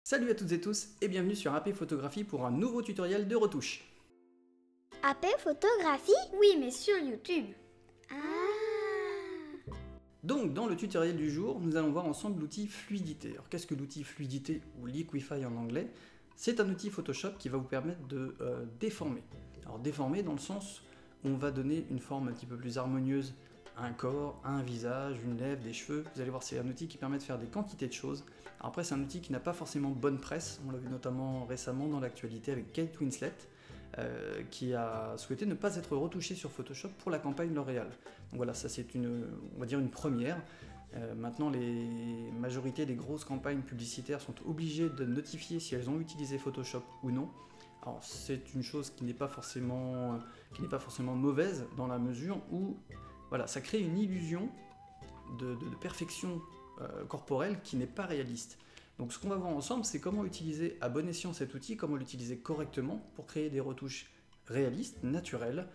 Salut à toutes et tous et bienvenue sur AP Photographie pour un nouveau tutoriel de retouche. AP Photographie? Oui, mais sur YouTube. Ah. Donc dans le tutoriel du jour, nous allons voir ensemble l'outil Fluidité. Alors qu'est-ce que l'outil Fluidité ou Liquify en anglais? C'est un outil Photoshop qui va vous permettre de déformer. Alors déformer dans le sens où on va donner une forme un petit peu plus harmonieuse à un corps, à un visage, une lèvre, des cheveux. Vous allez voir, c'est un outil qui permet de faire des quantités de choses. Alors après, c'est un outil qui n'a pas forcément bonne presse. On l'a vu notamment récemment dans l'actualité avec Kate Winslet, qui a souhaité ne pas être retouché sur Photoshop pour la campagne L'Oréal. Donc voilà, ça c'est on va dire une première. Maintenant, les majorités des grosses campagnes publicitaires sont obligées de notifier si elles ont utilisé Photoshop ou non. Alors c'est une chose qui n'est pas forcément mauvaise dans la mesure où voilà, ça crée une illusion de perfection corporelle qui n'est pas réaliste. Donc ce qu'on va voir ensemble, c'est comment utiliser à bon escient cet outil, comment l'utiliser correctement pour créer des retouches réalistes, naturelles,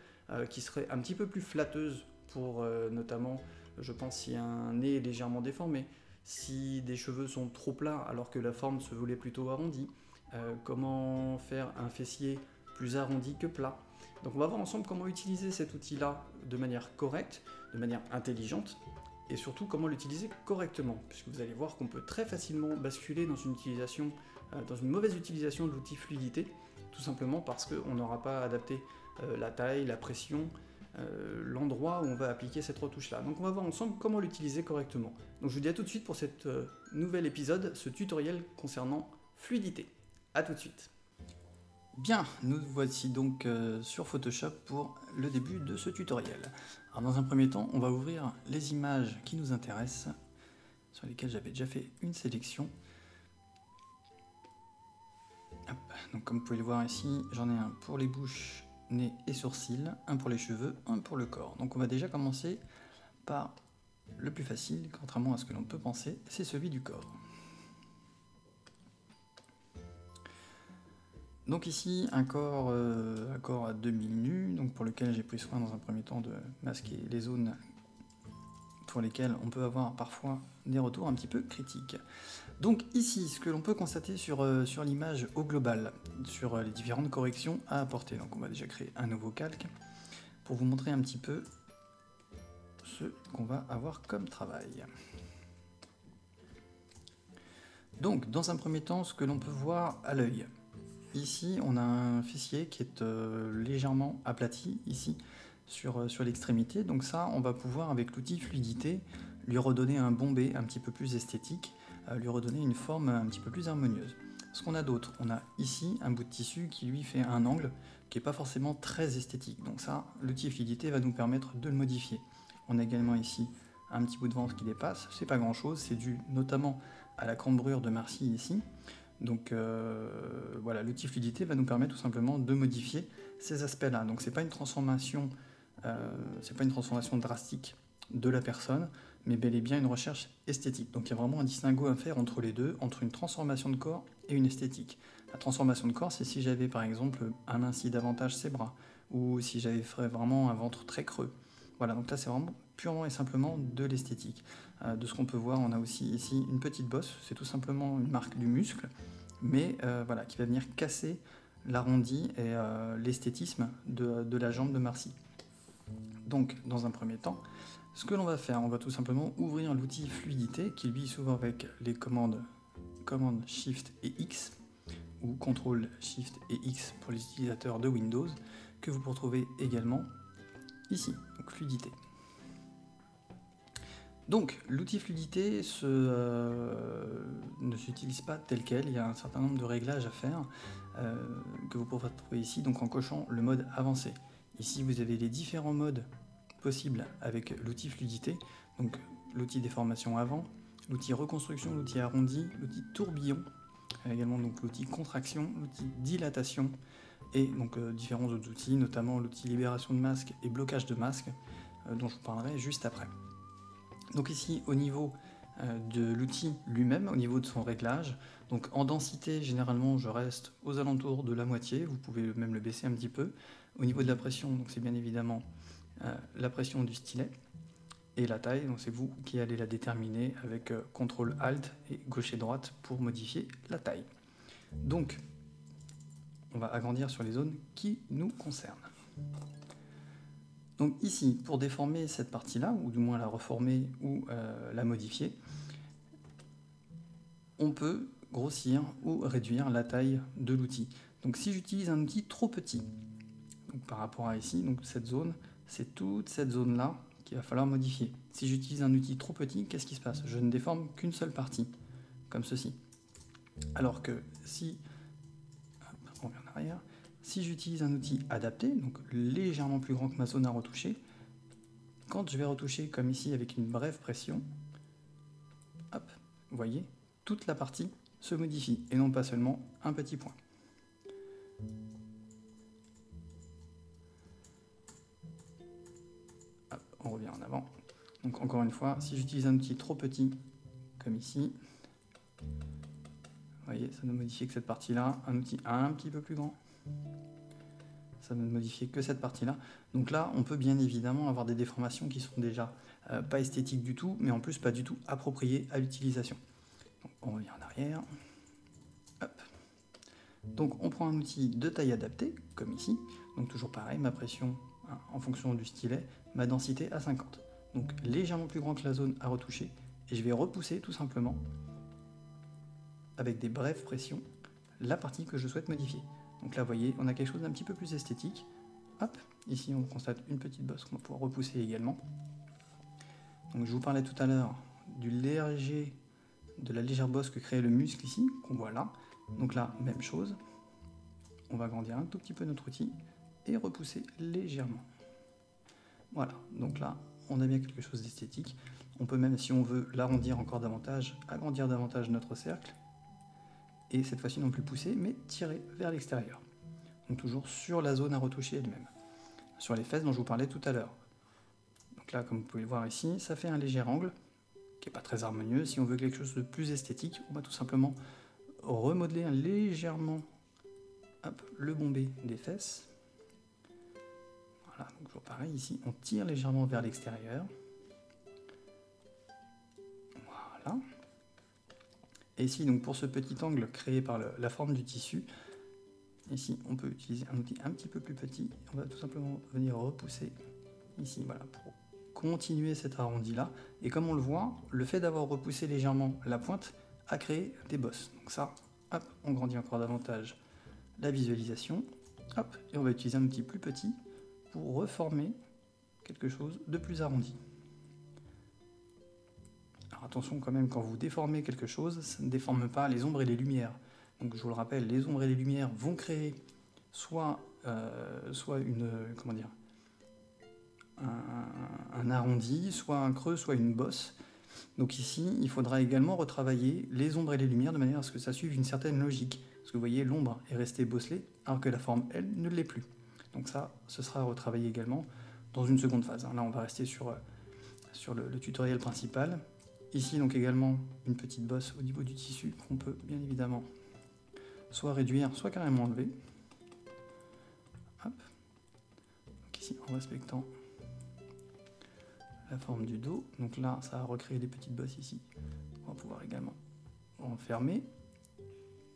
qui seraient un petit peu plus flatteuses pour notamment, je pense, si un nez est légèrement déformé, si des cheveux sont trop plats alors que la forme se voulait plutôt arrondie, comment faire un fessier plus arrondi que plat. Donc on va voir ensemble comment utiliser cet outil-là de manière correcte, de manière intelligente, et surtout comment l'utiliser correctement, puisque vous allez voir qu'on peut très facilement basculer dans une mauvaise utilisation de l'outil Fluidité, tout simplement parce qu'on n'aura pas adapté la taille, la pression, l'endroit où on va appliquer cette retouche-là. Donc on va voir ensemble comment l'utiliser correctement. Donc je vous dis à tout de suite pour cet nouvel épisode, ce tutoriel concernant Fluidité. A tout de suite. Bien, nous voici donc sur Photoshop pour le début de ce tutoriel. Alors dans un premier temps, on va ouvrir les images qui nous intéressent, sur lesquelles j'avais déjà fait une sélection. Hop. Donc comme vous pouvez le voir ici, j'en ai un pour les bouches, nez et sourcils, un pour les cheveux, un pour le corps. Donc on va déjà commencer par le plus facile, contrairement à ce que l'on peut penser, c'est celui du corps. Donc ici, un corps à demi-nu, donc pour lequel j'ai pris soin dans un premier temps de masquer les zones pour lesquelles on peut avoir parfois des retours un petit peu critiques. Donc ici, ce que l'on peut constater sur l'image au global, sur les différentes corrections à apporter. Donc on va déjà créer un nouveau calque pour vous montrer un petit peu ce qu'on va avoir comme travail. Donc dans un premier temps, ce que l'on peut voir à l'œil. Ici, on a un fessier qui est légèrement aplati, ici, sur l'extrémité. Donc ça, on va pouvoir, avec l'outil Fluidité, lui redonner un bombé un petit peu plus esthétique, lui redonner une forme un petit peu plus harmonieuse. Ce qu'on a d'autre, on a ici un bout de tissu qui lui fait un angle qui n'est pas forcément très esthétique. Donc ça, l'outil Fluidité va nous permettre de le modifier. On a également ici un petit bout de ventre qui dépasse. C'est pas grand-chose, c'est dû notamment à la cambrure de Marcy ici. Donc voilà, l'outil Fluidité va nous permettre tout simplement de modifier ces aspects-là. Donc c'est pas une transformation drastique de la personne, mais bel et bien une recherche esthétique. Donc il y a vraiment un distinguo à faire entre les deux, entre une transformation de corps et une esthétique. La transformation de corps, c'est si j'avais par exemple aminci davantage ses bras, ou si j'avais vraiment un ventre très creux. Voilà, donc là c'est vraiment purement et simplement de l'esthétique. De ce qu'on peut voir, on a aussi ici une petite bosse, c'est tout simplement une marque du muscle, mais voilà, qui va venir casser l'arrondi et l'esthétisme de la jambe de Marcy. Donc dans un premier temps, ce que l'on va faire, on va tout simplement ouvrir l'outil Fluidité, qui lui s'ouvre avec les commandes Shift et X, ou CTRL Shift et X pour les utilisateurs de Windows, que vous retrouvez également ici, donc Fluidité. Donc l'outil Fluidité ne s'utilise pas tel quel, il y a un certain nombre de réglages à faire que vous pourrez trouver ici, donc en cochant le mode avancé. Ici vous avez les différents modes possibles avec l'outil Fluidité, donc l'outil déformation avant, l'outil reconstruction, l'outil arrondi, l'outil tourbillon, également donc l'outil contraction, l'outil dilatation, et donc différents autres outils, notamment l'outil libération de masque et blocage de masque, dont je vous parlerai juste après. Donc ici, au niveau de l'outil lui-même, au niveau de son réglage, donc en densité, généralement, je reste aux alentours de la moitié, vous pouvez même le baisser un petit peu. Au niveau de la pression, donc c'est bien évidemment la pression du stylet, et la taille, donc c'est vous qui allez la déterminer avec CTRL ALT et gauche et droite pour modifier la taille. Donc, on va agrandir sur les zones qui nous concernent. Donc ici, pour déformer cette partie-là, ou du moins la reformer ou la modifier, on peut grossir ou réduire la taille de l'outil. Donc si j'utilise un outil trop petit, donc par rapport à ici, donc cette zone, c'est toute cette zone-là qu'il va falloir modifier. Si j'utilise un outil trop petit, qu'est-ce qui se passe? Je ne déforme qu'une seule partie, comme ceci. Alors que si, on revient en arrière, si j'utilise un outil adapté, donc légèrement plus grand que ma zone à retoucher, quand je vais retoucher comme ici avec une brève pression, hop, vous voyez, toute la partie se modifie et non pas seulement un petit point. Hop, on revient en avant. Donc encore une fois, si j'utilise un outil trop petit, comme ici, vous voyez, ça ne modifie que cette partie-là. Un outil un petit peu plus grand, ça ne modifie que cette partie-là. Donc là, on peut bien évidemment avoir des déformations qui sont déjà pas esthétiques du tout, mais en plus pas du tout appropriées à l'utilisation. On revient en arrière. Hop. Donc on prend un outil de taille adaptée, comme ici. Donc toujours pareil, ma pression en fonction du stylet, ma densité à 50. Donc légèrement plus grand que la zone à retoucher. Et je vais repousser tout simplement, avec des brèves pressions, la partie que je souhaite modifier. Donc là, vous voyez, on a quelque chose d'un petit peu plus esthétique. Hop, ici on constate une petite bosse qu'on va pouvoir repousser également. Donc je vous parlais tout à l'heure de la légère bosse que crée le muscle ici, qu'on voit là. Donc là, même chose. On va agrandir un tout petit peu notre outil et repousser légèrement. Voilà, donc là, on a bien quelque chose d'esthétique. On peut même, si on veut, l'arrondir encore davantage, agrandir davantage notre cercle. Et cette fois-ci non plus pousser, mais tirer vers l'extérieur. Donc toujours sur la zone à retoucher elle-même. Sur les fesses dont je vous parlais tout à l'heure. Donc là, comme vous pouvez le voir ici, ça fait un léger angle, qui n'est pas très harmonieux. Si on veut quelque chose de plus esthétique, on va tout simplement remodeler légèrement le bombé des fesses. Voilà, donc toujours pareil, ici on tire légèrement vers l'extérieur. Voilà. Et ici, donc pour ce petit angle créé par la forme du tissu, ici on peut utiliser un outil un petit peu plus petit. On va tout simplement venir repousser ici, voilà, pour continuer cet arrondi-là. Et comme on le voit, le fait d'avoir repoussé légèrement la pointe a créé des bosses. Donc ça, hop, on grandit encore davantage la visualisation. Hop, et on va utiliser un outil plus petit pour reformer quelque chose de plus arrondi. Alors attention quand même, quand vous déformez quelque chose, ça ne déforme pas les ombres et les lumières. Donc je vous le rappelle, les ombres et les lumières vont créer soit une, comment dire, un arrondi, soit un creux, soit une bosse. Donc ici, il faudra également retravailler les ombres et les lumières de manière à ce que ça suive une certaine logique. Parce que vous voyez, l'ombre est restée bosselée, alors que la forme, elle, ne l'est plus. Donc ça, ce sera retravaillé également dans une seconde phase. Là, on va rester sur le tutoriel principal. Ici, donc également, une petite bosse au niveau du tissu qu'on peut bien évidemment soit réduire, soit carrément enlever. Hop. Donc ici, en respectant la forme du dos. Donc là, ça a recréé des petites bosses ici. On va pouvoir également enfermer.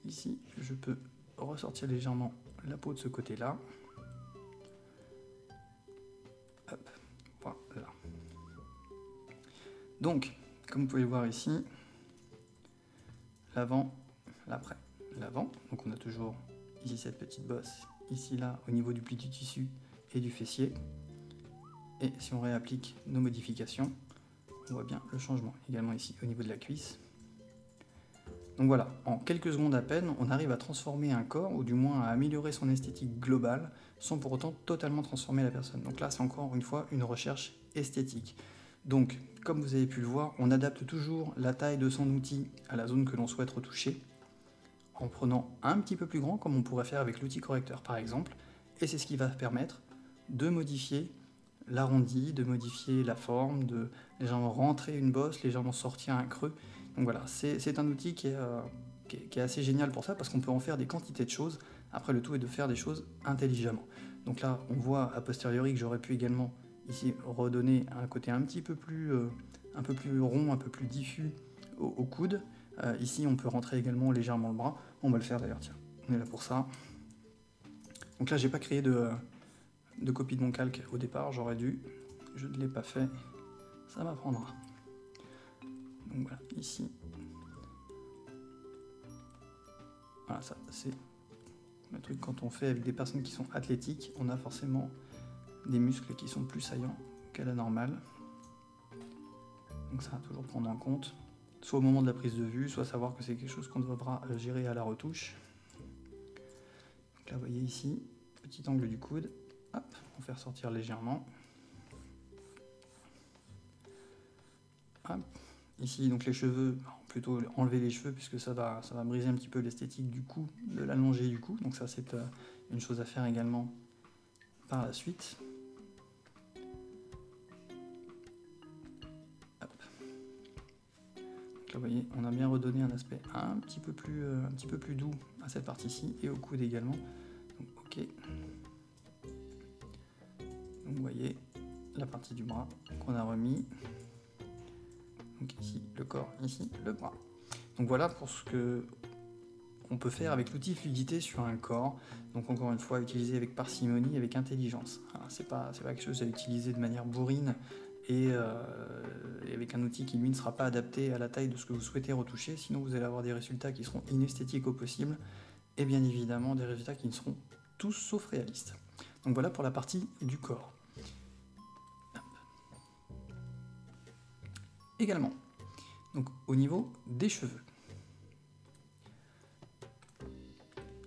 Ici, je peux ressortir légèrement la peau de ce côté-là. Hop, voilà. Donc, comme vous pouvez le voir ici, l'avant, l'après. L'avant, donc on a toujours ici cette petite bosse, ici là, au niveau du pli du tissu et du fessier. Et si on réapplique nos modifications, on voit bien le changement. Également ici, au niveau de la cuisse. Donc voilà, en quelques secondes à peine, on arrive à transformer un corps, ou du moins à améliorer son esthétique globale, sans pour autant totalement transformer la personne. Donc là, c'est encore une fois une recherche esthétique. Donc, comme vous avez pu le voir, on adapte toujours la taille de son outil à la zone que l'on souhaite retoucher, en prenant un petit peu plus grand, comme on pourrait faire avec l'outil correcteur par exemple, et c'est ce qui va permettre de modifier l'arrondi, de modifier la forme, de légèrement rentrer une bosse, légèrement sortir un creux. Donc voilà, c'est un outil qui est assez génial pour ça, parce qu'on peut en faire des quantités de choses. Après, le tout est de faire des choses intelligemment. Donc là, on voit a posteriori que j'aurais pu également ici redonner un côté un peu plus rond, un peu plus diffus au coude, Ici, on peut rentrer également légèrement le bras. On va le faire d'ailleurs, tiens, on est là pour ça. Donc là, j'ai pas créé de copie de mon calque au départ, j'aurais dû. Je ne l'ai pas fait, ça m'apprendra. Donc voilà, ici. Voilà, ça, c'est le truc quand on fait avec des personnes qui sont athlétiques, on a forcément des muscles qui sont plus saillants qu'à la normale. Donc ça va toujours prendre en compte, soit au moment de la prise de vue, soit savoir que c'est quelque chose qu'on devra gérer à la retouche. Donc là, vous voyez ici, petit angle du coude, hop, on fait ressortir légèrement. Hop. Ici, donc les cheveux, plutôt enlever les cheveux puisque ça va briser un petit peu l'esthétique du cou, de l'allonger du cou. Donc ça, c'est une chose à faire également par la suite. Hop. Donc là, vous voyez, on a bien redonné un aspect un petit peu plus doux à cette partie-ci et au coude également. Donc, ok. Donc vous voyez la partie du bras qu'on a remis. Donc ici le corps, ici le bras. Donc voilà pour ce que on peut faire avec l'outil fluidité sur un corps. Donc encore une fois, utiliser avec parcimonie, avec intelligence. C'est pas quelque chose à utiliser de manière bourrine et avec un outil qui lui ne sera pas adapté à la taille de ce que vous souhaitez retoucher. Sinon vous allez avoir des résultats qui seront inesthétiques au possible et bien évidemment des résultats qui ne seront tous sauf réalistes. Donc voilà pour la partie du corps. Également, donc au niveau des cheveux.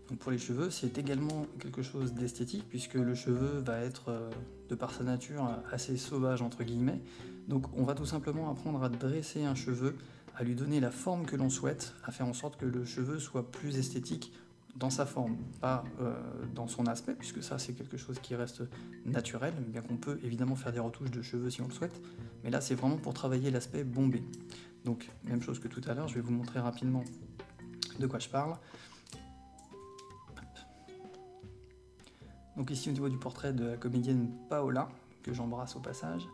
Donc pour les cheveux, c'est également quelque chose d'esthétique puisque le cheveu va être, de par sa nature, assez sauvage entre guillemets. Donc on va tout simplement apprendre à dresser un cheveu, à lui donner la forme que l'on souhaite, à faire en sorte que le cheveu soit plus esthétique dans sa forme, pas dans son aspect, puisque ça c'est quelque chose qui reste naturel, bien qu'on peut évidemment faire des retouches de cheveux si on le souhaite, mais là c'est vraiment pour travailler l'aspect bombé. Donc même chose que tout à l'heure, je vais vous montrer rapidement de quoi je parle. Donc ici au niveau du portrait de la comédienne Paola, que j'embrasse au passage,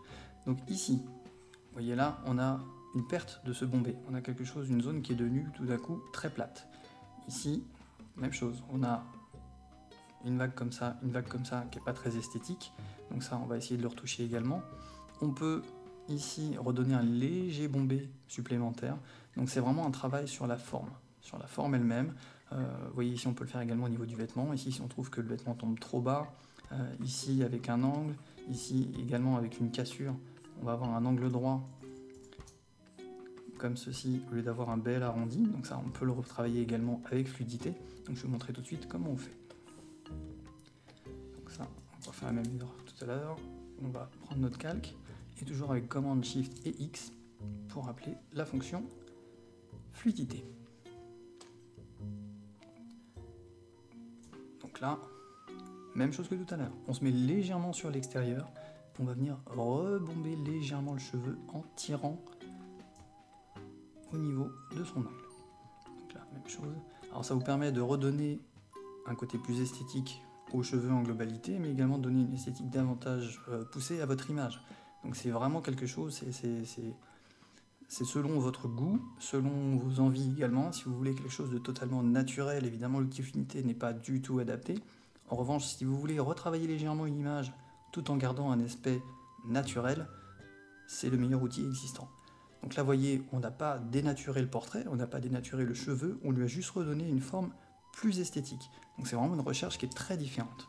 donc ici, vous voyez là, on a une perte de ce bombé, on a quelque chose, une zone qui est devenue tout d'un coup très plate. Ici, même chose, on a une vague comme ça qui n'est pas très esthétique, donc ça on va essayer de le retoucher également. On peut ici redonner un léger bombé supplémentaire, donc c'est vraiment un travail sur la forme elle-même. Vous voyez ici on peut le faire également au niveau du vêtement, ici si on trouve que le vêtement tombe trop bas, ici avec un angle, ici également avec une cassure, on va avoir un angle droit comme ceci au lieu d'avoir un bel arrondi, donc ça on peut le retravailler également avec fluidité. Donc je vais vous montrer tout de suite comment on fait. Donc ça, on va faire la même erreur tout à l'heure. On va prendre notre calque et toujours avec commande Shift et X pour appeler la fonction fluidité. Donc là, même chose que tout à l'heure. On se met légèrement sur l'extérieur. On va venir rebomber légèrement le cheveu en tirant au niveau de son angle. Donc là, même chose. Alors ça vous permet de redonner un côté plus esthétique aux cheveux en globalité, mais également de donner une esthétique davantage poussée à votre image. Donc c'est vraiment quelque chose, c'est selon votre goût, selon vos envies également. Si vous voulez quelque chose de totalement naturel, évidemment l'outil fluidité n'est pas du tout adapté. En revanche, si vous voulez retravailler légèrement une image tout en gardant un aspect naturel, c'est le meilleur outil existant. Donc là, vous voyez, on n'a pas dénaturé le portrait, on n'a pas dénaturé le cheveu, on lui a juste redonné une forme plus esthétique. Donc c'est vraiment une recherche qui est très différente.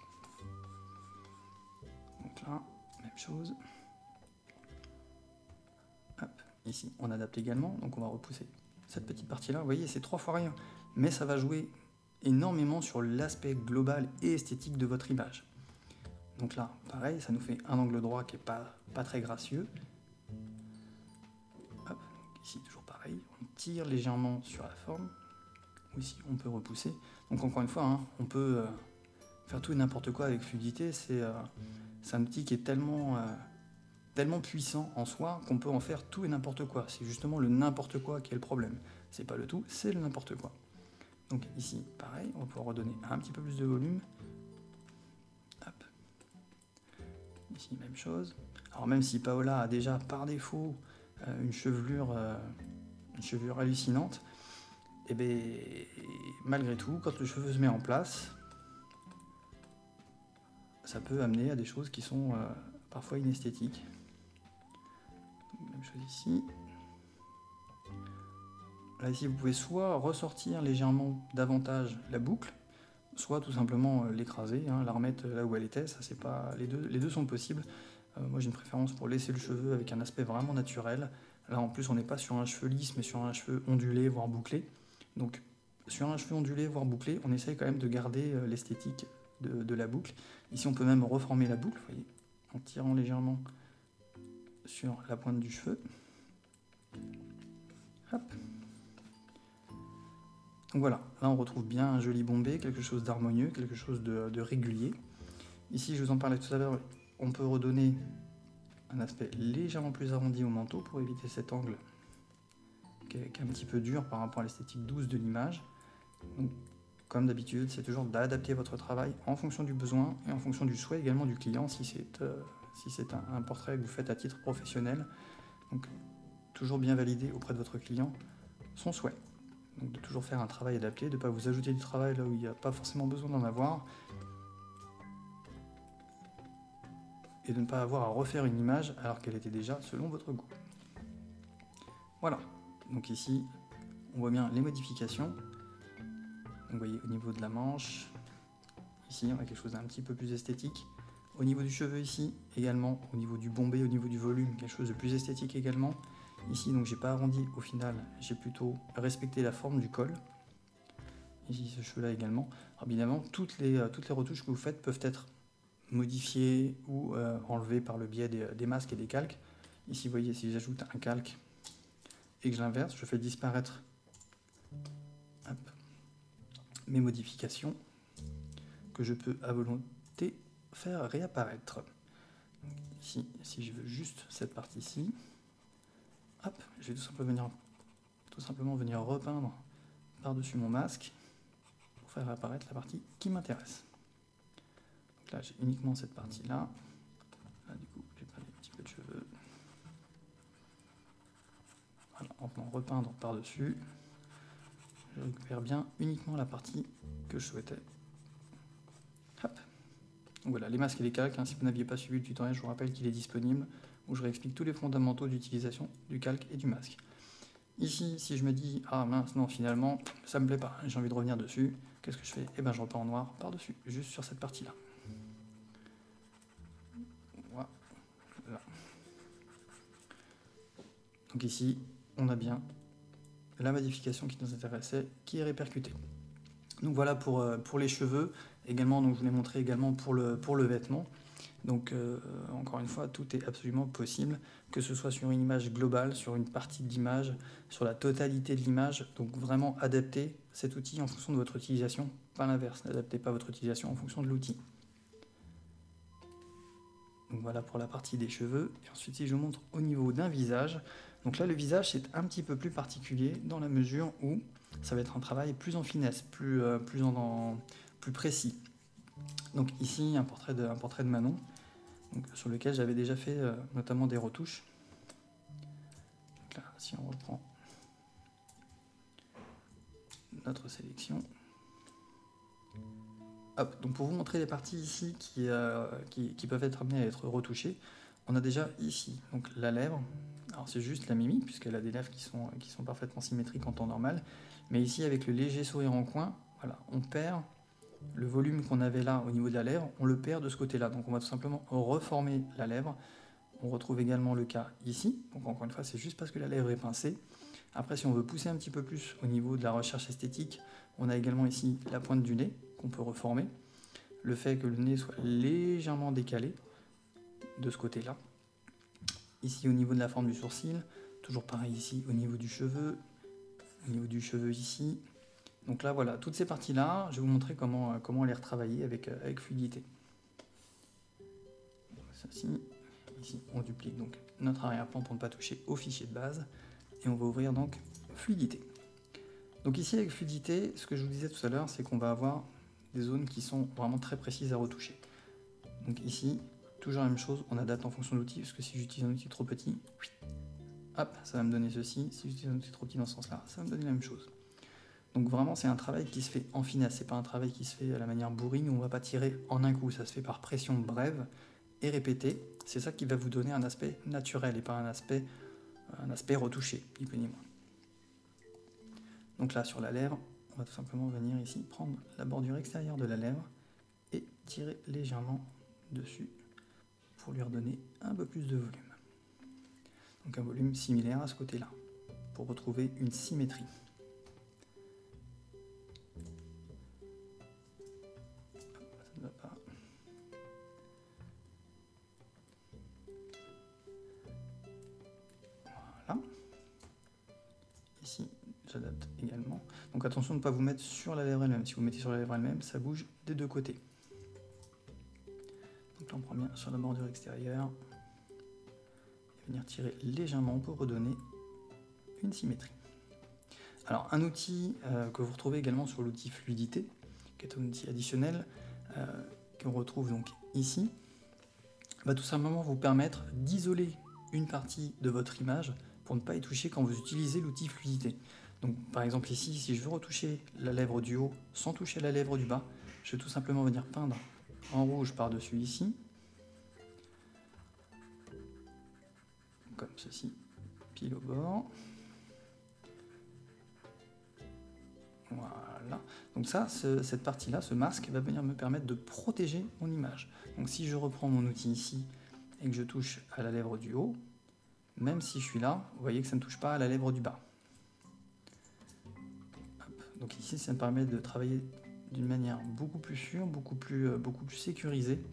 Donc là, même chose. Hop, ici, on adapte également, donc on va repousser cette petite partie-là. Vous voyez, c'est 3 fois rien, mais ça va jouer énormément sur l'aspect global et esthétique de votre image. Donc là, pareil, ça nous fait un angle droit qui n'est pas très gracieux. Hop, ici, toujours pareil, on tire légèrement sur la forme. Ici, on peut repousser. Donc encore une fois, hein, on peut faire tout et n'importe quoi avec fluidité. C'est un outil qui est tellement puissant en soi qu'on peut en faire tout et n'importe quoi. C'est justement le n'importe quoi qui est le problème. C'est pas le tout, c'est le n'importe quoi. Donc ici, pareil, on va pouvoir redonner un petit peu plus de volume. Hop. Ici, même chose. Alors même si Paola a déjà par défaut une chevelure hallucinante, et bien malgré tout, quand le cheveu se met en place, ça peut amener à des choses qui sont parfois inesthétiques. Même chose ici. Là ici vous pouvez soit ressortir légèrement davantage la boucle, soit tout simplement l'écraser, hein, la remettre là où elle était, ça c'est pas. Les deux sont possibles. Moi j'ai une préférence pour laisser le cheveu avec un aspect vraiment naturel. Là en plus on n'est pas sur un cheveu lisse mais sur un cheveu ondulé voire bouclé. Donc sur un cheveu ondulé voire bouclé, on essaye quand même de garder l'esthétique de la boucle. Ici on peut même reformer la boucle, vous voyez, en tirant légèrement sur la pointe du cheveu. Hop. Donc voilà, là on retrouve bien un joli bombé, quelque chose d'harmonieux, quelque chose de régulier. Ici, je vous en parlais tout à l'heure, on peut redonner un aspect légèrement plus arrondi au manteau pour éviter cet angle qui est un petit peu dur par rapport à l'esthétique douce de l'image. Donc, comme d'habitude, c'est toujours d'adapter votre travail en fonction du besoin et en fonction du souhait également du client si c'est un portrait que vous faites à titre professionnel. Donc, toujours bien valider auprès de votre client son souhait. Donc de toujours faire un travail adapté, de ne pas vous ajouter du travail là où il n'y a pas forcément besoin d'en avoir, et de ne pas avoir à refaire une image alors qu'elle était déjà selon votre goût. Voilà, donc ici on voit bien les modifications. Donc vous voyez au niveau de la manche, ici on a quelque chose d'un petit peu plus esthétique. Au niveau du cheveu ici, également, au niveau du bombé, au niveau du volume, quelque chose de plus esthétique également. Ici, donc j'ai pas arrondi au final, j'ai plutôt respecté la forme du col. Ici, ce cheveu-là également. Alors, évidemment, toutes les retouches que vous faites peuvent être modifiées ou enlevées par le biais des masques et des calques. Ici, vous voyez, si j'ajoute un calque et que je l'inverse, je fais disparaître mes modifications que je peux à volonté faire réapparaître. Donc, ici, si je veux juste cette partie-ci, hop, je vais tout simplement venir repeindre par-dessus mon masque pour faire apparaître la partie qui m'intéresse. Donc là, j'ai uniquement cette partie-là. Là, du coup, j'ai perdu un petit peu de cheveux. Voilà, en venant repeindre par-dessus, je récupère bien uniquement la partie que je souhaitais. Hop. Donc voilà, les masques et les calques, hein, si vous n'aviez pas suivi le tutoriel, je vous rappelle qu'il est disponible, où je réexplique tous les fondamentaux d'utilisation du calque et du masque. Ici, si je me dis, ah mince, non, finalement, ça me plaît pas, j'ai envie de revenir dessus, qu'est-ce que je fais? Eh ben, je repeins en noir par-dessus, juste sur cette partie-là. Voilà. Donc ici, on a bien la modification qui nous intéressait, qui est répercutée. Donc voilà pour les cheveux, également, donc je vous l'ai montré également pour le vêtement. Donc encore une fois, tout est absolument possible, que ce soit sur une image globale, sur une partie de l'image, sur la totalité de l'image. Donc vraiment adapter cet outil en fonction de votre utilisation, pas l'inverse, n'adaptez pas votre utilisation en fonction de l'outil. Donc voilà pour la partie des cheveux. Et ensuite, si je vous montre au niveau d'un visage, donc là le visage c'est un petit peu plus particulier dans la mesure où ça va être un travail plus en finesse, plus précis. Donc ici un portrait de Manon, donc, sur lequel j'avais déjà fait notamment des retouches. Donc là, si on reprend notre sélection. Hop, donc pour vous montrer les parties ici qui peuvent être amenées à être retouchées, on a déjà ici donc la lèvre. Alors c'est juste la mimique puisqu'elle a des lèvres qui sont parfaitement symétriques en temps normal. Mais ici avec le léger sourire en coin, voilà, on perd le volume qu'on avait là au niveau de la lèvre, on le perd de ce côté-là. Donc on va tout simplement reformer la lèvre. On retrouve également le cas ici. Donc encore une fois, c'est juste parce que la lèvre est pincée. Après, si on veut pousser un petit peu plus au niveau de la recherche esthétique, on a également ici la pointe du nez qu'on peut reformer. Le fait que le nez soit légèrement décalé de ce côté-là. Ici au niveau de la forme du sourcil, toujours pareil ici au niveau du cheveu ici. Donc là, voilà, toutes ces parties-là, je vais vous montrer comment les retravailler avec fluidité. Ici, on duplique donc notre arrière-plan pour ne pas toucher au fichier de base. Et on va ouvrir donc fluidité. Donc ici, avec fluidité, ce que je vous disais tout à l'heure, c'est qu'on va avoir des zones qui sont vraiment très précises à retoucher. Donc ici, toujours la même chose, on adapte en fonction de l'outil, parce que si j'utilise un outil trop petit, hop, ça va me donner ceci. Si j'utilise un outil trop petit dans ce sens-là, ça va me donner la même chose. Donc vraiment, c'est un travail qui se fait en finesse, c'est pas un travail qui se fait à la manière bourrine où on va pas tirer en un coup, ça se fait par pression brève et répétée. C'est ça qui va vous donner un aspect naturel et pas un aspect retouché, ni plus ni moins. Donc là, sur la lèvre, on va tout simplement venir ici prendre la bordure extérieure de la lèvre et tirer légèrement dessus pour lui redonner un peu plus de volume. Donc un volume similaire à ce côté-là, pour retrouver une symétrie. Ça ne va pas. Voilà. Ici, j'adapte également. Donc attention de ne pas vous mettre sur la lèvre elle-même. Si vous mettez sur la lèvre elle-même, ça bouge des deux côtés. Donc là, on prend bien sur la bordure extérieure. Et venir tirer légèrement pour redonner une symétrie. Alors un outil que vous retrouvez également sur l'outil fluidité, qui est un outil additionnel, qu'on retrouve donc ici, va tout simplement vous permettre d'isoler une partie de votre image pour ne pas y toucher quand vous utilisez l'outil fluidité. Donc par exemple ici, si je veux retoucher la lèvre du haut sans toucher la lèvre du bas, je vais tout simplement venir peindre en rouge par-dessus ici, comme ceci, pile au bord. Voilà. Donc ça, cette partie-là, ce masque, va venir me permettre de protéger mon image. Donc si je reprends mon outil ici et que je touche à la lèvre du haut, même si je suis là, vous voyez que ça ne touche pas à la lèvre du bas. Hop. Donc ici, ça me permet de travailler d'une manière beaucoup plus sûre, beaucoup plus sécurisée,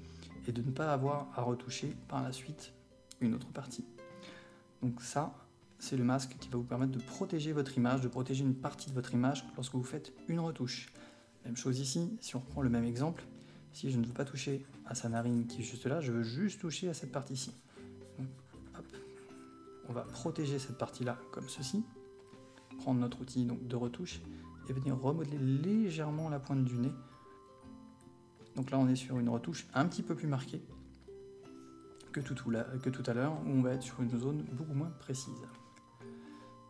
et de ne pas avoir à retoucher par la suite une autre partie. Donc ça, c'est le masque qui va vous permettre de protéger votre image, de protéger une partie de votre image lorsque vous faites une retouche. Même chose ici, si on reprend le même exemple, si je ne veux pas toucher à sa narine qui est juste là, je veux juste toucher à cette partie-ci. On va protéger cette partie-là comme ceci, prendre notre outil donc, de retouche et venir remodeler légèrement la pointe du nez. Donc là, on est sur une retouche un petit peu plus marquée que tout à l'heure, où on va être sur une zone beaucoup moins précise.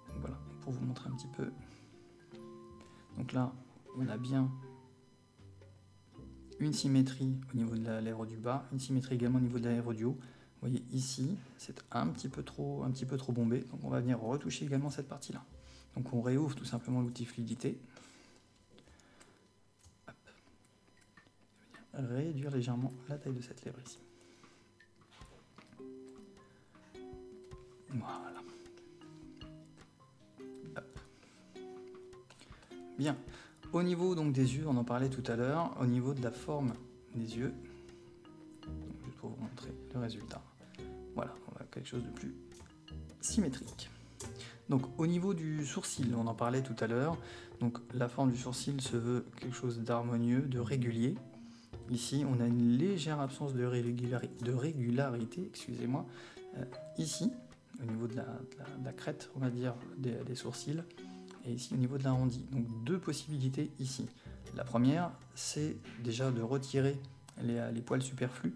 Donc voilà, pour vous montrer un petit peu. Donc là, on a bien une symétrie au niveau de la lèvre du bas, une symétrie également au niveau de la lèvre du haut. Vous voyez ici, c'est un petit peu trop bombé, donc on va venir retoucher également cette partie-là. Donc on réouvre tout simplement l'outil fluidité. Hop. Réduire légèrement la taille de cette lèvre ici. Voilà. Hop. Bien. Au niveau donc des yeux, on en parlait tout à l'heure, au niveau de la forme des yeux, juste pour vous montrer le résultat. Voilà, on a quelque chose de plus symétrique. Donc au niveau du sourcil, on en parlait tout à l'heure, donc la forme du sourcil se veut quelque chose d'harmonieux, de régulier. Ici, on a une légère absence de régularité, excusez-moi. Ici, au niveau de la crête, on va dire, des sourcils, et ici au niveau de l'arrondi. Donc deux possibilités ici. La première, c'est déjà de retirer les poils superflus,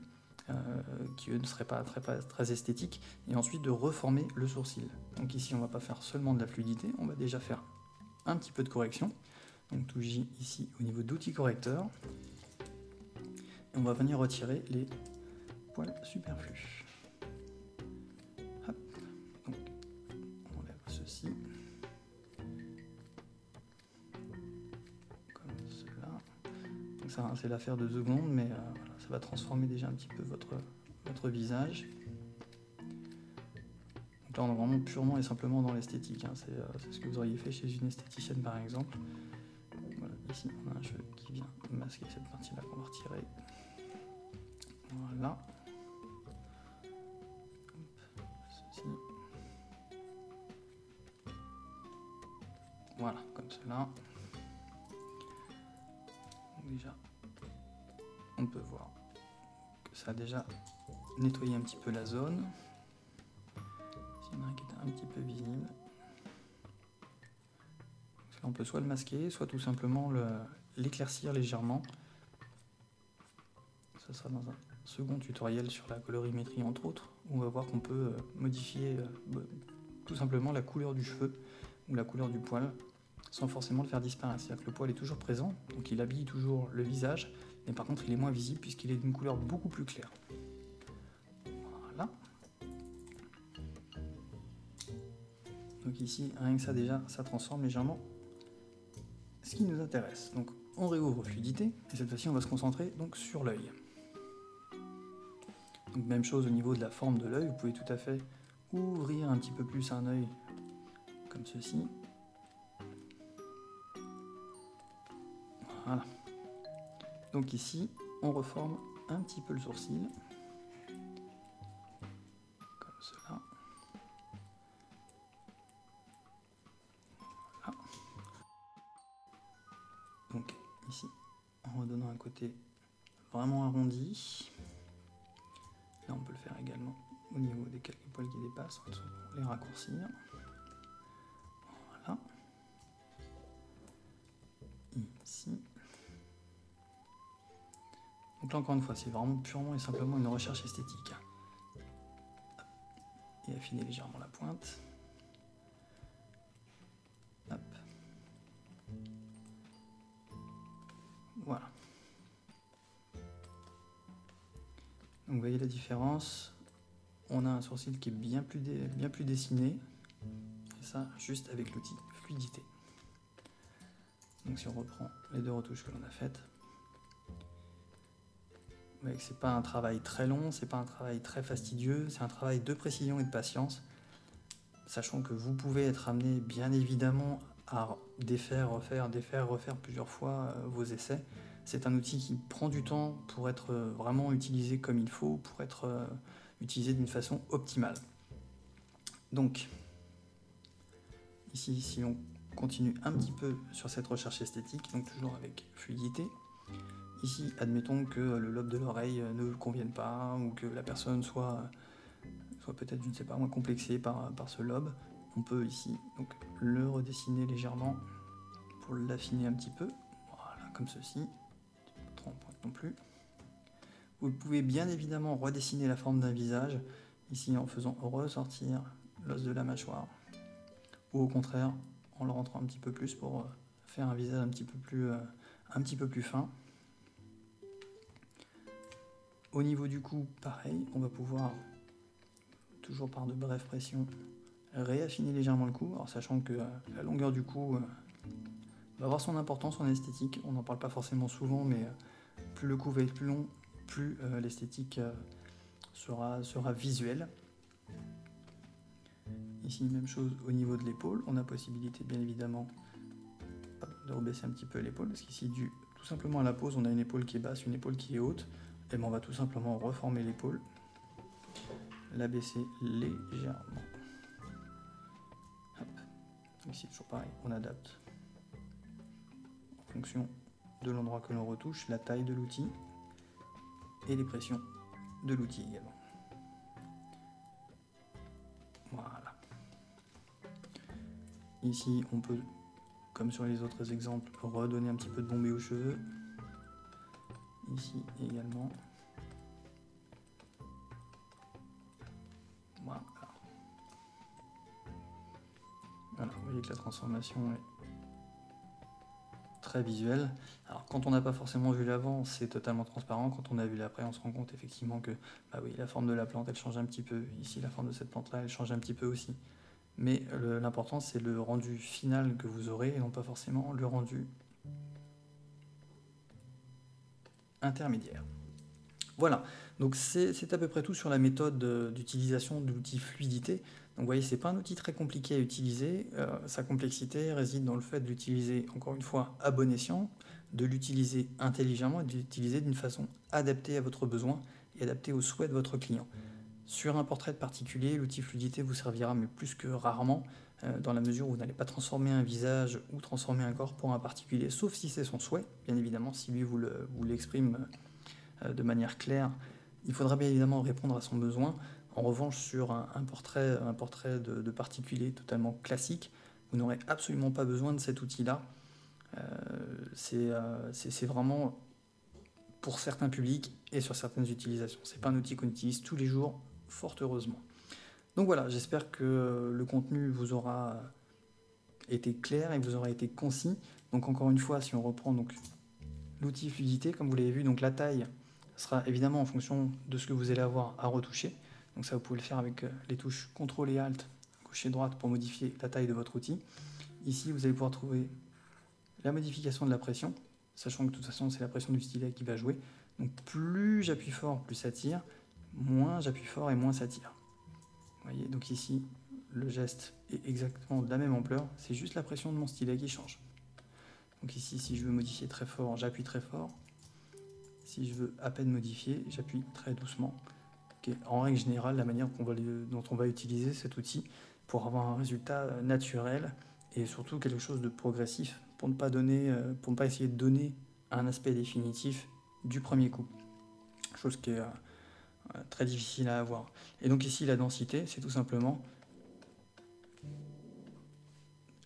qui eux ne seraient pas très esthétiques, et ensuite de reformer le sourcil. Donc ici, on ne va pas faire seulement de la fluidité, on va déjà faire un petit peu de correction. Donc tout J ici au niveau d'outils correcteurs. Et on va venir retirer les poils superflus. Hop. Donc on enlève ceci. Comme cela. Donc ça, c'est l'affaire de secondes, mais voilà, ça va transformer déjà un petit peu votre visage. Donc là, on est vraiment purement et simplement dans l'esthétique. Hein. C'est ce que vous auriez fait chez une esthéticienne, par exemple. Voilà, ici, on a un cheveu qui vient masquer cette partie-là qu'on va retirer. Voilà. Hop, ceci. Voilà, comme cela. Donc déjà, on peut voir que ça a déjà nettoyé un petit peu la zone. S'il y en a un qui était un petit peu visible. Là, on peut soit le masquer, soit tout simplement l'éclaircir légèrement. Ça sera dans un second tutoriel sur la colorimétrie entre autres, où on va voir qu'on peut modifier tout simplement la couleur du cheveu ou la couleur du poil sans forcément le faire disparaître. C'est-à-dire que le poil est toujours présent, donc il habille toujours le visage, mais par contre il est moins visible puisqu'il est d'une couleur beaucoup plus claire. Voilà. Donc ici, rien que ça déjà, ça transforme légèrement ce qui nous intéresse. Donc on réouvre fluidité, et cette fois-ci on va se concentrer donc sur l'œil. Donc même chose au niveau de la forme de l'œil, vous pouvez tout à fait ouvrir un petit peu plus un œil comme ceci. Voilà. Donc ici, on reforme un petit peu le sourcil, comme cela. Voilà. Donc ici, en redonnant un côté vraiment arrondi. Là, on peut le faire également au niveau des quelques poils qui dépassent, pour les raccourcir. Voilà. Ici. Donc là, encore une fois, c'est vraiment purement et simplement une recherche esthétique. Et affiner légèrement la pointe. Hop. Voilà. Donc vous voyez la différence. On a un sourcil qui est bien plus dessiné. Et ça, juste avec l'outil fluidité. Donc si on reprend les deux retouches que l'on a faites, vous voyez que c'est pas un travail très long, c'est pas un travail très fastidieux, c'est un travail de précision et de patience, sachant que vous pouvez être amené bien évidemment à défaire, refaire plusieurs fois vos essais. C'est un outil qui prend du temps pour être vraiment utilisé comme il faut, pour être utilisé d'une façon optimale. Donc, ici, si on continue un petit peu sur cette recherche esthétique, donc toujours avec fluidité, ici, admettons que le lobe de l'oreille ne convienne pas, ou que la personne soit peut-être, je ne sais pas, moins complexée par ce lobe, on peut ici donc, le redessiner légèrement pour l'affiner un petit peu, voilà, comme ceci. En pointe non plus. Vous pouvez bien évidemment redessiner la forme d'un visage, ici en faisant ressortir l'os de la mâchoire, ou au contraire en le rentrant un petit peu plus pour faire un visage un petit peu plus fin. Au niveau du cou, pareil, on va pouvoir, toujours par de brèves pressions, réaffiner légèrement le cou, alors sachant que la longueur du cou va avoir son importance en esthétique, on n'en parle pas forcément souvent, mais plus le cou va être plus long, plus l'esthétique sera visuelle. Ici, même chose au niveau de l'épaule, on a possibilité bien évidemment de rebaisser un petit peu l'épaule, parce qu'ici, dû tout simplement à la pose, on a une épaule qui est basse, une épaule qui est haute, et bien on va tout simplement reformer l'épaule, la baisser légèrement. Hop. Ici, toujours pareil, on adapte en fonction de l'endroit que l'on retouche, la taille de l'outil et les pressions de l'outil également. Voilà. Ici, on peut, comme sur les autres exemples, redonner un petit peu de bombée aux cheveux. Ici également. Voilà. Voilà, vous voyez que la transformation est très visuelle. Alors quand on n'a pas forcément vu l'avant, c'est totalement transparent. Quand on a vu l'après, on se rend compte effectivement que bah oui, la forme de la plante, elle change un petit peu. Ici, la forme de cette plante-là, elle change un petit peu aussi. Mais l'important, c'est le rendu final que vous aurez, et non pas forcément le rendu intermédiaire. Voilà, donc c'est à peu près tout sur la méthode d'utilisation de l'outil fluidité. Donc vous voyez, c'est pas un outil très compliqué à utiliser. Sa complexité réside dans le fait de l'utiliser, encore une fois, à bon escient, de l'utiliser intelligemment et de l'utiliser d'une façon adaptée à votre besoin et adaptée aux souhaits de votre client. Sur un portrait de particulier, l'outil fluidité vous servira, mais plus que rarement, dans la mesure où vous n'allez pas transformer un visage ou transformer un corps pour un particulier, sauf si c'est son souhait, bien évidemment, si lui vous l'exprime de manière claire, il faudra bien évidemment répondre à son besoin. En revanche, sur un portrait de particulier totalement classique, vous n'aurez absolument pas besoin de cet outil-là. C'est vraiment pour certains publics et sur certaines utilisations. C'est pas un outil qu'on utilise tous les jours, fort heureusement. Donc voilà, j'espère que le contenu vous aura été clair, il vous aura été concis. Donc encore une fois, si on reprend donc l'outil fluidité, comme vous l'avez vu, donc la taille sera évidemment en fonction de ce que vous allez avoir à retoucher. Donc ça, vous pouvez le faire avec les touches CTRL et ALT, gauche et droite, pour modifier la taille de votre outil. Ici, vous allez pouvoir trouver la modification de la pression, sachant que de toute façon, c'est la pression du stylet qui va jouer. Donc plus j'appuie fort, plus ça tire, moins j'appuie fort et moins ça tire. Vous voyez, donc ici, le geste est exactement de la même ampleur, c'est juste la pression de mon stylet qui change. Donc ici, si je veux modifier très fort, j'appuie très fort. Si je veux à peine modifier, j'appuie très doucement. En règle générale, la manière dont on va utiliser cet outil pour avoir un résultat naturel et surtout quelque chose de progressif pour ne pas essayer de donner un aspect définitif du premier coup. Chose qui est très difficile à avoir. Et donc ici, la densité, c'est tout simplement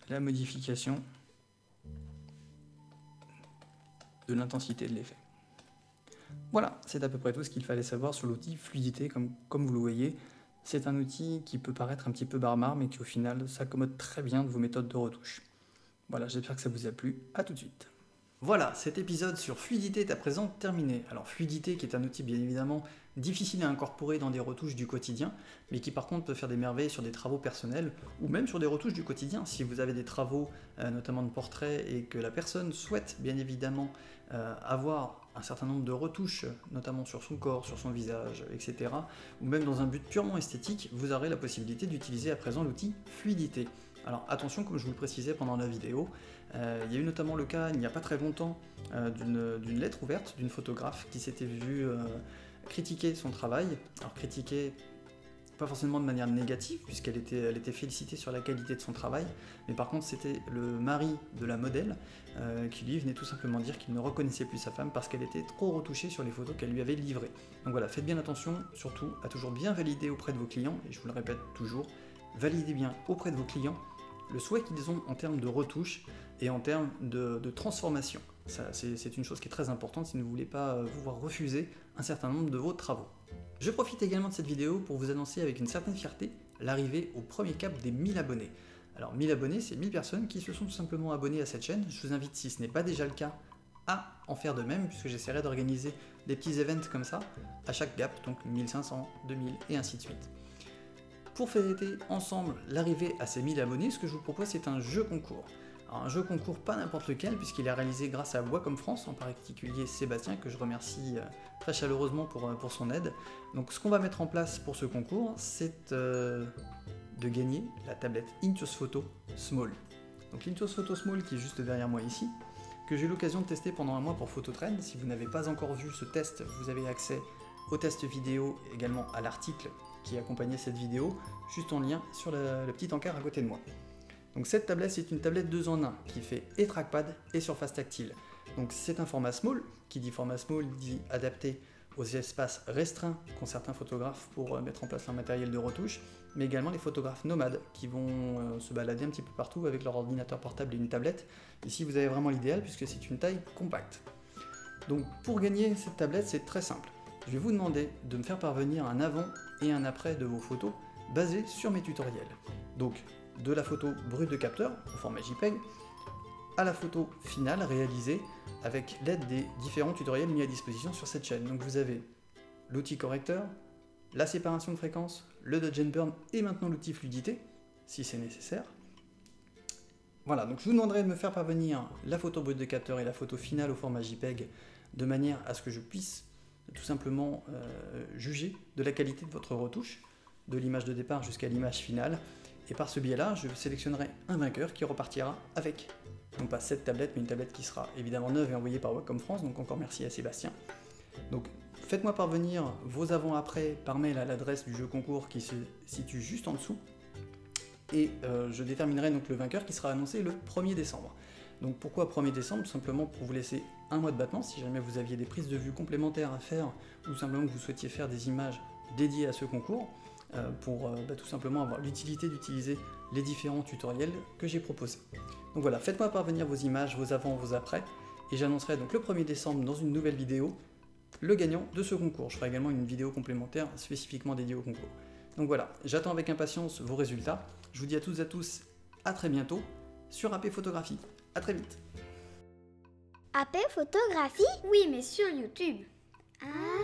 la modification de l'intensité de l'effet. Voilà, c'est à peu près tout ce qu'il fallait savoir sur l'outil fluidité. Comme vous le voyez, c'est un outil qui peut paraître un petit peu barbare, mais qui au final s'accommode très bien de vos méthodes de retouche. Voilà, j'espère que ça vous a plu. À tout de suite. Voilà, cet épisode sur fluidité est à présent terminé. Alors fluidité qui est un outil bien évidemment difficile à incorporer dans des retouches du quotidien, mais qui par contre peut faire des merveilles sur des travaux personnels ou même sur des retouches du quotidien. Si vous avez des travaux notamment de portraits et que la personne souhaite bien évidemment avoir un certain nombre de retouches, notamment sur son corps, sur son visage, etc., ou même dans un but purement esthétique, vous aurez la possibilité d'utiliser à présent l'outil fluidité. Alors attention, comme je vous le précisais pendant la vidéo, il y a eu notamment le cas, il n'y a pas très longtemps, d'une lettre ouverte d'une photographe qui s'était vue critiquer son travail. Alors critiquer, pas forcément de manière négative, puisqu'elle était félicitée sur la qualité de son travail, mais par contre c'était le mari de la modèle qui lui venait tout simplement dire qu'il ne reconnaissait plus sa femme parce qu'elle était trop retouchée sur les photos qu'elle lui avait livrées. Donc voilà, faites bien attention, surtout à toujours bien valider auprès de vos clients, et je vous le répète toujours, validez bien auprès de vos clients le souhait qu'ils ont en termes de retouche et en termes de transformation. C'est une chose qui est très importante si vous ne voulez pas vous voir refuser un certain nombre de vos travaux. Je profite également de cette vidéo pour vous annoncer avec une certaine fierté l'arrivée au premier cap des 1000 abonnés. Alors 1000 abonnés, c'est 1000 personnes qui se sont tout simplement abonnées à cette chaîne. Je vous invite, si ce n'est pas déjà le cas, à en faire de même, puisque j'essaierai d'organiser des petits events comme ça à chaque gap, donc 1500, 2000 et ainsi de suite. Pour fêter ensemble l'arrivée à ces 1000 abonnés, ce que je vous propose, c'est un jeu concours. Alors, un jeu concours pas n'importe lequel, puisqu'il est réalisé grâce à Wacom France, en particulier Sébastien, que je remercie très chaleureusement pour son aide. Donc ce qu'on va mettre en place pour ce concours, c'est de gagner la tablette Intuos Photo Small. Donc l'Intuos Photo Small qui est juste derrière moi ici, que j'ai eu l'occasion de tester pendant un mois pour Phototrend. Si vous n'avez pas encore vu ce test, vous avez accès au test vidéo, également à l'article qui accompagnait cette vidéo, juste en lien sur le petit encart à côté de moi. Donc cette tablette, c'est une tablette 2 en 1 qui fait et trackpad et surface tactile. Donc c'est un format small, qui dit format small dit adapté aux espaces restreints qu'ont certains photographes pour mettre en place leur matériel de retouche, mais également les photographes nomades qui vont se balader un petit peu partout avec leur ordinateur portable et une tablette. Ici vous avez vraiment l'idéal puisque c'est une taille compacte. Donc pour gagner cette tablette, c'est très simple. Je vais vous demander de me faire parvenir un avant et un après de vos photos basés sur mes tutoriels. Donc de la photo brute de capteur au format JPEG à la photo finale réalisée avec l'aide des différents tutoriels mis à disposition sur cette chaîne. Donc vous avez l'outil correcteur, la séparation de fréquences, le dodge and burn et maintenant l'outil fluidité, si c'est nécessaire. Voilà, donc je vous demanderai de me faire parvenir la photo brute de capteur et la photo finale au format JPEG de manière à ce que je puisse tout simplement juger de la qualité de votre retouche, de l'image de départ jusqu'à l'image finale. Et par ce biais-là, je sélectionnerai un vainqueur qui repartira avec, non pas cette tablette, mais une tablette qui sera évidemment neuve et envoyée par Wacom France, donc encore merci à Sébastien. Donc faites-moi parvenir vos avant-après par mail à l'adresse du jeu concours qui se situe juste en dessous, et je déterminerai donc le vainqueur qui sera annoncé le 1er décembre. Donc pourquoi 1er décembre? Tout simplement pour vous laisser un mois de battement, si jamais vous aviez des prises de vue complémentaires à faire, ou tout simplement que vous souhaitiez faire des images dédiées à ce concours, pour tout simplement avoir l'utilité d'utiliser les différents tutoriels que j'ai proposés. Donc voilà, faites-moi parvenir vos images, vos avant, vos après, et j'annoncerai donc le 1er décembre dans une nouvelle vidéo le gagnant de ce concours. Je ferai également une vidéo complémentaire spécifiquement dédiée au concours. Donc voilà, j'attends avec impatience vos résultats. Je vous dis à toutes et à tous à très bientôt. sur AP Photographie. À très vite. AP Photographie? Oui, mais sur YouTube. Ah.